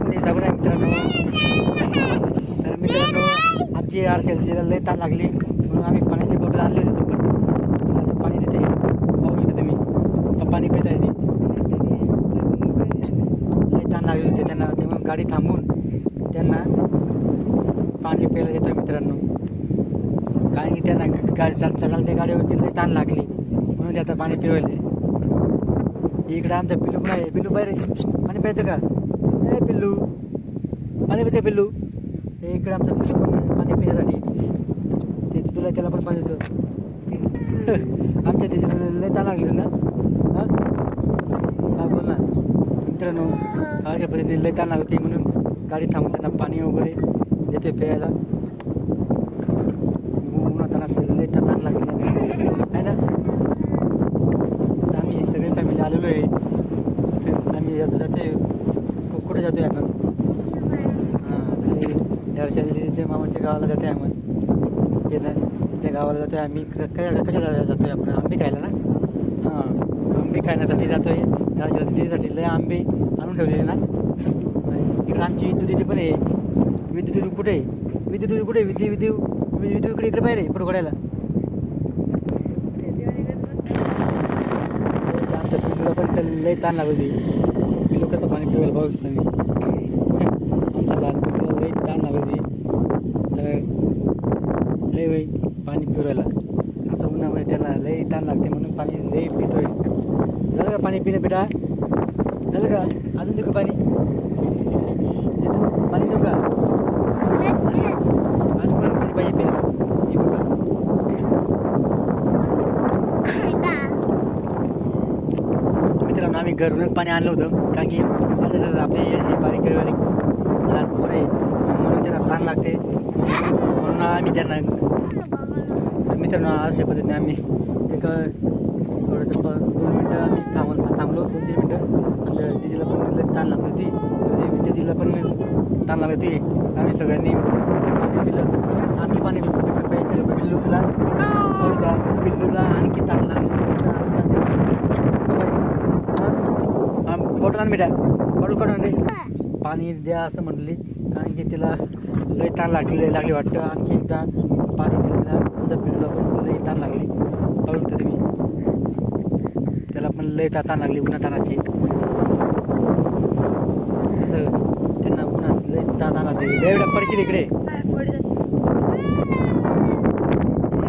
ब्लॉगमध्ये सांगू नये मित्रांनो. तर मित्रांनो आमची आरशेला लय ताण लागली म्हणून आम्ही पाण्याची बॉटल आणली होती सोबत. तिला आता पाणी देते, पाहू शकता तुम्ही पाणी पित आहे ती. लय ताण लागली होती त्यांना, तेव्हा गाडी थांबवून त्यांना पाणी प्यायला देतो मित्रांनो. कारण की त्यांना गाडी चालते गाडीवरती लय ताण लागली म्हणून ते आता पाणी पिवले. इकडे आमचा पिल्लू पण आहे. पिल्लू बाहेर पाणी प्यायचं का? ए पिल्लू पाणी प्यायचं पिल्लू. इकडे आमचा पिल्लू पण पाणी पिण्यासाठी ते तुला त्याला पण पाणी देतो. आमच्या तिथे लय ताण लागली ना. हां हा बोल ना मित्रांनो. अशा पद्धतीने लय ताण लागते म्हणून गाडी थांबून त्यांना पाणी वगैरे देते प्यायला. उन्हातानाचं लय ताण लागली आहे ना. आम्ही सगळी फॅमिली आलेलो आहे. आम्ही जाते कुठे जातो आहे आपण? हां या वर्षी मामाच्या गावाला जाते आहे आम्ही. त्या गावाला जातो आहे आम्ही. कशा जातो आहे आपण? आंबे खायला ना. हां आंबे खाण्यासाठी जातो आहे. या वर्षी दिदीसाठी लय आंबे आणून ठेवलेले ना. इकडे आमची विद्युत दिदी पण आहे. विद्युत दिदी कुठे आहे? विद्युत दिदी कुठे आहे? विद्युत इकडे बाहेर आहे फोटो काढायला. आमच्या पिल्लूला पण तर लय ताण लागली. पिल्लू कसं पाणी पिवायला पाहू शकतो मी. आमच्या लहान पिल्लूला लय ताण लागली. तर लय वय पाणी पिवायला असं उन्हामध्ये त्याला लय ताण लागते म्हणून पाणी लय पितोय. झालं का पाणी पिणं बेटा? झालं का? अजून देऊ का पाणी? पाणी देऊ का? अजून पण पाणी पाहिजे पिण्याला. येऊ का? मित्रांनो आम्ही घरूनच पाणी आणलं होतं. कारण की आपले बारीक लहान पोरं आहे म्हणून त्यांना ताण लागते म्हणून आम्ही त्यांना. मित्रांनो अशा पद्धतीने आम्ही एक थोडंसं 2 मिनटं आम्ही थांबलो 2-3 मिनटं. आमच्या दिदीला पण ताण लागत होती. दिदीला पण ताण लागत होती. आम्ही सगळ्यांनी पाणी पिलं. आणखी पाणी प्यायचं पिल्लूला आणखी ताण लागली. बॉटल आण बेटा, बॉटल काढून रे. पाणी द्या असं म्हटली कारण की तिला लय ताण लागली वाटतं. आणखी एकदा पाणी दिलं तिला. त्या पिल्लूला पण लय ताण लागली. पाहू शकता तुम्ही. त्याला पण लय ताण लागली उन्हातानाची. असं त्यांना उन्हात लय ताण लागते. बेवड्या पडशील इकडे.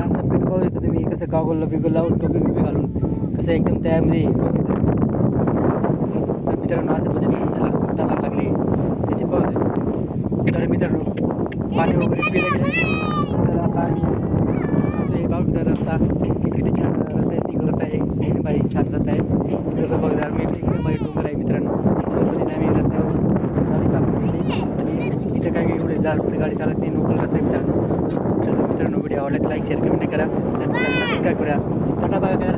आमचा पिल्लू पाहू शकता तुम्ही कसं गॉगल बिगल लावून टोपी घालून कसं एकदम त्यामध्ये. तर मित्रांनो असं पद्धतीने त्याला खूप ताण लागली तिथे पाहते. तर मित्रांनो पाणी वगैरे पिलं गेलं. तर आता आम्ही पाहूचा रस्ता किती छान रस्ता आहे. तिकडं रस्ता आहे एकदम बाई छान रस्ता आहे. इकडे पण बघा मी एकदम बाई डोंगर आहे मित्रांनो. असं पद्धतीने आम्ही रस्त्यावर गाडी थांबून गेली आणि इथं काय एवढे जास्त गाडी चालत नाही. लोकल रस्ता आहे मित्रांनो. तर मित्रांनो व्हिडिओ आवडल्यास लाईक शेअर कमेंट करा आणि सबस्क्राईब करा. टाटा बाय करा.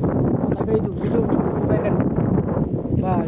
बाय कर. बाय.